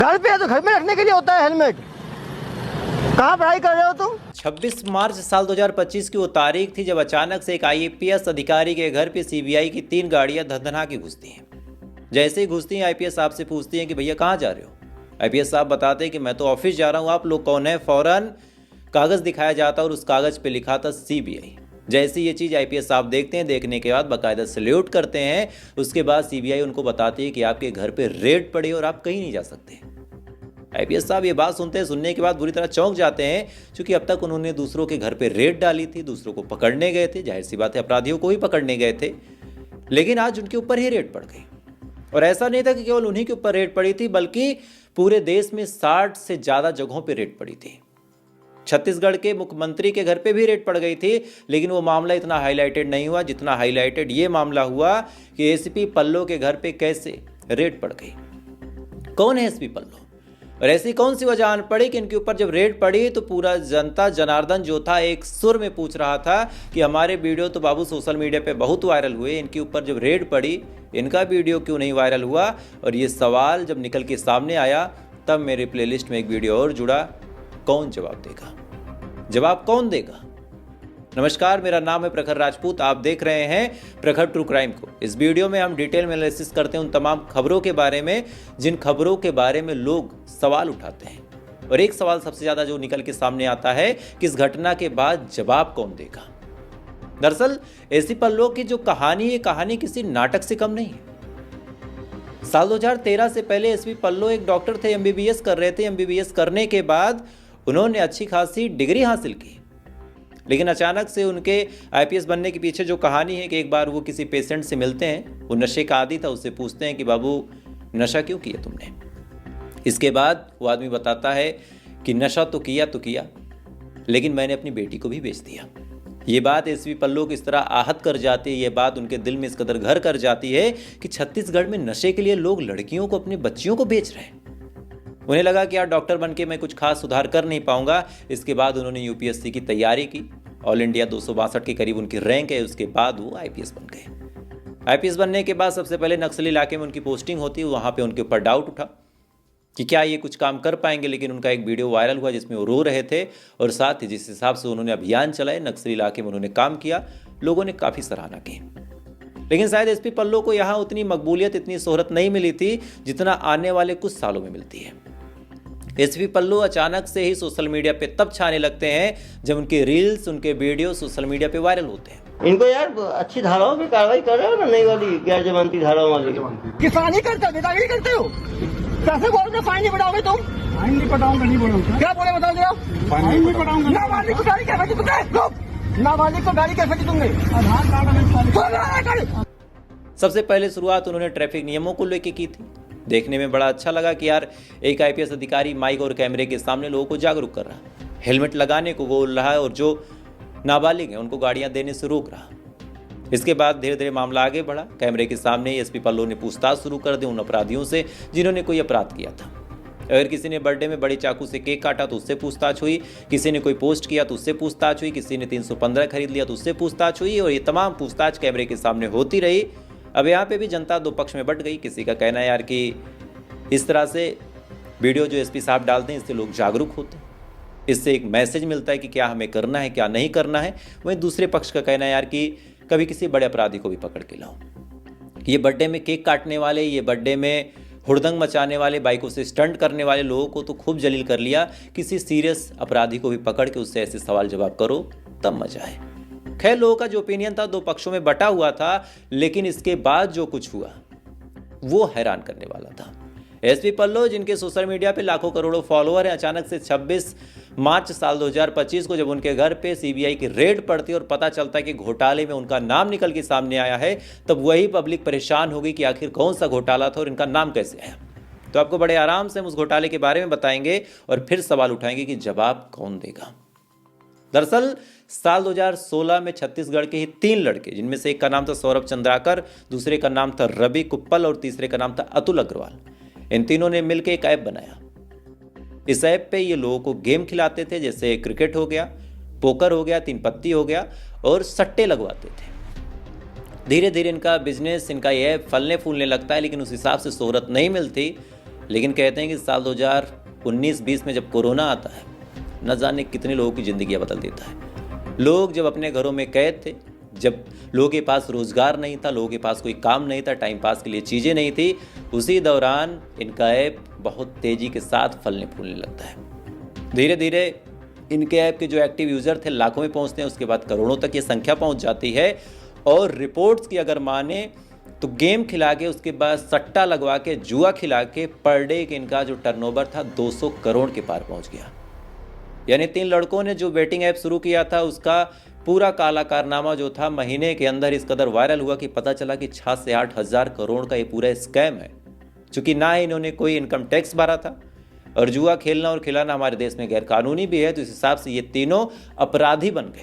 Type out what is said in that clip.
घर पे है तो घर में रखने के लिए होता है हेलमेट। कहाँ पढ़ाई कर रहे हो तुम? 26 मार्च साल 2025 की वो तारीख थी जब अचानक से एक आईपीएस अधिकारी के घर पे सीबीआई की 3 गाड़ियां धधना के घुसती हैं। जैसे ही घुसती हैं आईपीएस साहब से पूछती हैं कि भैया कहाँ जा रहे हो। आईपीएस साहब बताते हैं कि मैं तो ऑफिस जा रहा हूँ, आप लोग कौन है। फौरन कागज़ दिखाया जाता और उस कागज़ पे लिखा था सीबीआई। जैसे ये चीज़ आईपीएस साहब देखते हैं, देखने के बाद बाकायदा सैल्यूट करते हैं। उसके बाद सीबीआई उनको बताती है कि आपके घर पे रेड पड़ी और आप कहीं नहीं जा सकते। आईपीएस साहब ये बात सुनने के बाद बुरी तरह चौंक जाते हैं, क्योंकि अब तक उन्होंने दूसरों के घर पे रेड डाली थी, दूसरों को पकड़ने गए थे, जाहिर सी बात है अपराधियों को ही पकड़ने गए थे, लेकिन आज उनके ऊपर ही रेड पड़ गई। और ऐसा नहीं था कि केवल उन्हीं के ऊपर रेड पड़ी थी, बल्कि पूरे देश में 60 से ज़्यादा जगहों पर रेड पड़ी थी। छत्तीसगढ़ के मुख्यमंत्री के घर पे भी रेड पड़ गई थी, लेकिन वो मामला इतना हाईलाइटेड नहीं हुआ जितना हाईलाइटेड ये मामला हुआ कि एसपी पल्लो के घर पे कैसे रेड पड़ गई। कौन है एसपी पल्लो और ऐसी कौन सी वजह आन पड़ी कि इनके ऊपर जब रेड पड़ी तो पूरा जनता जनार्दन जो था एक सुर में पूछ रहा था कि हमारे वीडियो तो बाबू सोशल मीडिया पे बहुत वायरल हुए, इनके ऊपर जब रेड पड़ी इनका वीडियो क्यों नहीं वायरल हुआ। और ये सवाल जब निकल के सामने आया तब मेरे प्लेलिस्ट में एक वीडियो और जुड़ा, कौन जवाब देगा, जवाब कौन देगा। नमस्कार, मेरा नाम है प्रखर राजपूत, आप देख रहे हैं प्रखर ट्रू क्राइम को। इस वीडियो में हम डिटेल में एनालिसिस करते हैं उन तमाम खबरों के बारे में जिन खबरों के बारे में लोग सवाल उठाते हैं। और एक सवाल सबसे ज्यादा जो निकल के सामने आता है कि इस घटना के बाद जवाब कौन देगा। दरअसल एसपी पल्लो की जो कहानी है, कहानी किसी नाटक से कम नहीं है। साल 2013 से पहले एसपी पल्लो एक डॉक्टर थे, एमबीबीएस कर रहे थे। एमबीबीएस करने के बाद उन्होंने अच्छी खासी डिग्री हासिल की, लेकिन अचानक से उनके आईपीएस बनने के पीछे जो कहानी है कि एक बार वो किसी पेशेंट से मिलते हैं, वो नशे का आदी था, उससे पूछते हैं कि बाबू नशा क्यों किया तुमने। इसके बाद वो आदमी बताता है कि नशा तो किया लेकिन मैंने अपनी बेटी को भी बेच दिया। ये बात एसपी पल्लो को इस तरह आहत कर जाती है, ये बात उनके दिल में इस कदर घर कर जाती है कि छत्तीसगढ़ में नशे के लिए लोग लड़कियों को, अपनी बच्चियों को बेच रहे हैं। उन्हें लगा कि यार डॉक्टर बन के मैं कुछ खास सुधार कर नहीं पाऊंगा। इसके बाद उन्होंने यूपीएससी की तैयारी की, ऑल इंडिया 262 के करीब उनकी रैंक है। उसके बाद वो आईपीएस बन गए। आईपीएस बनने के बाद सबसे पहले नक्सली इलाके में उनकी पोस्टिंग होती है। वहाँ पे उनके ऊपर डाउट उठा कि क्या ये कुछ काम कर पाएंगे, लेकिन उनका एक वीडियो वायरल हुआ जिसमें वो रो रहे थे और साथ ही जिस हिसाब से उन्होंने अभियान चलाए, नक्सली इलाके में उन्होंने काम किया, लोगों ने काफ़ी सराहना की। लेकिन शायद एसपी पल्लो को यहाँ उतनी मकबूलियत, इतनी शोहरत नहीं मिली थी जितना आने वाले कुछ सालों में मिलती है। एसपी पल्लो अचानक से ही सोशल मीडिया पे तब छाने लगते हैं जब उनके रील्स, उनके वीडियो सोशल मीडिया पे वायरल होते हैं। इनको यार अच्छी धाराओं की कार्रवाई कर रहे हो ना, नहीं वाली गैर जमानती धाराओं वाली। किसानी करते हो, बेदागी करते हो, कैसे बोल रहे फाइन नहीं बढ़ाओगे तुम? फाइन नहीं पटाऊंगा, नहीं बोलूंगा। क्या बोले बताओ जरा। फाइन नहीं पटाऊंगा। नाबालिग को गाड़ी कैसे दी तुमने? नाबालिग को गाड़ी कैसे दी तुमने? आधार कार्ड सबसे पहले शुरुआत उन्होंने ट्रैफिक नियमों को लेकर की थी। देखने में बड़ा अच्छा लगा कि यार एक आईपीएस अधिकारी माइक और कैमरे के सामने लोगों को जागरूक कर रहा है, हेलमेट लगाने को बोल रहा है और जो नाबालिग है उनको गाड़ियां देने से रोक रहा। इसके बाद धीरे धीरे मामला आगे बढ़ा। कैमरे के सामने एसपी पल्लो ने पूछताछ शुरू कर दी उन अपराधियों से जिन्होंने कोई अपराध किया था। अगर किसी ने बर्थडे में बड़े चाकू से केक काटा तो उससे पूछताछ हुई, किसी ने कोई पोस्ट किया तो उससे पूछताछ हुई, किसी ने 315 खरीद लिया तो उससे पूछताछ हुई, और ये तमाम पूछताछ कैमरे के सामने होती रही। अब यहाँ पे भी जनता दो पक्ष में बट गई। किसी का कहना है यार कि इस तरह से वीडियो जो एसपी साहब डालते हैं इससे लोग जागरूक होते हैं, इससे एक मैसेज मिलता है कि क्या हमें करना है क्या नहीं करना है। वहीं दूसरे पक्ष का कहना है यार कि कभी किसी बड़े अपराधी को भी पकड़ के लाओ। ये बर्थडे में केक काटने वाले, ये बर्थडे में हुड़दंग मचाने वाले, बाइकों से स्टंट करने वाले लोगों को तो खूब जलील कर लिया। किसी सीरियस अपराधी को भी पकड़ के उससे ऐसे सवाल जवाब करो तब मजा आए। खैर, लोगों का जो ओपिनियन था दो पक्षों में बटा हुआ था, लेकिन इसके बाद जो कुछ हुआ वो हैरान करने वाला था। एसपी पल्लो जिनके सोशल मीडिया पे लाखों करोड़ों फॉलोअर हैं, अचानक से 26 मार्च साल 2025 को जब उनके घर पे सीबीआई की रेड पड़ती और पता चलता है कि घोटाले में उनका नाम निकल के सामने आया है, तब वही पब्लिक परेशान हो गई कि आखिर कौन सा घोटाला था और इनका नाम कैसे आया। तो आपको बड़े आराम से हम उस घोटाले के बारे में बताएंगे और फिर सवाल उठाएंगे कि जवाब कौन देगा। दरअसल साल 2016 में छत्तीसगढ़ के ही 3 लड़के, जिनमें से एक का नाम था सौरभ चंद्राकर, दूसरे का नाम था रवि कुप्पल और तीसरे का नाम था अतुल अग्रवाल, इन तीनों ने मिलकर एक ऐप बनाया। इस ऐप पे ये लोगों को गेम खिलाते थे, जैसे क्रिकेट हो गया, पोकर हो गया, 3 पत्ती हो गया, और सट्टे लगवाते थे। धीरे धीरे इनका बिजनेस, इनका ये ऐप फलने फूलने लगता है, लेकिन उस हिसाब से शोहरत नहीं मिलती। लेकिन कहते हैं कि साल 2019-20 में जब कोरोना आता है, न जाने कितने लोगों की ज़िंदगियाँ बदल देता है। लोग जब अपने घरों में कैद थे, जब लोगों के पास रोज़गार नहीं था, लोगों के पास कोई काम नहीं था, टाइम पास के लिए चीज़ें नहीं थी, उसी दौरान इनका ऐप बहुत तेज़ी के साथ फलने फूलने लगता है। धीरे धीरे इनके ऐप के जो एक्टिव यूज़र थे लाखों में पहुंचते हैं, उसके बाद करोड़ों तक ये संख्या पहुंच जाती है। और रिपोर्ट्स की अगर माने तो गेम खिला के, उसके बाद सट्टा लगवा के, जुआ खिला के पर डे के इनका जो टर्नओवर था 200 करोड़ के पार पहुंच गया। यानी 3 लड़कों ने जो बेटिंग ऐप शुरू किया था, उसका पूरा काला कारनामा जो था महीने के अंदर इस कदर वायरल हुआ कि पता चला कि 6 से 8 हज़ार करोड़ का ये पूरा स्कैम है। चूँकि ना इन्होंने कोई इनकम टैक्स भरा था और जुआ खेलना और खिलाना हमारे देश में गैर कानूनी भी है, तो इस हिसाब से ये तीनों अपराधी बन गए।